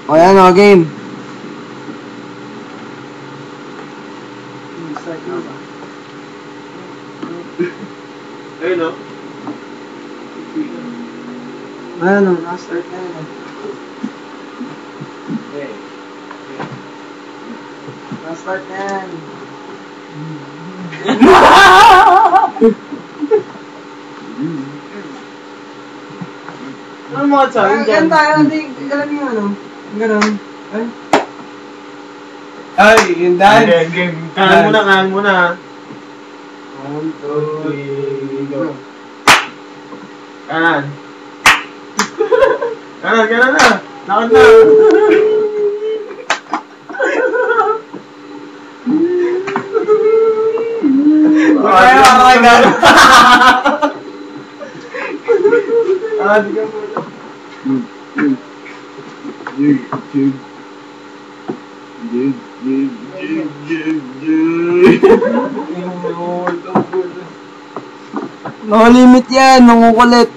O yan o, game. Ayun o. Ano, na-start na yun. Na-start na yan. Ano mga tsahin dyan? Yan tayo, hindi alam yung ano. Ganun. Ay. Ay, yun dahil. Game. Kanan muna. 1, 2, 3, go. Kanan. Kanan na. Lakad na. Okay, gano'n. Di ka muna. No limit yan, nangukulit.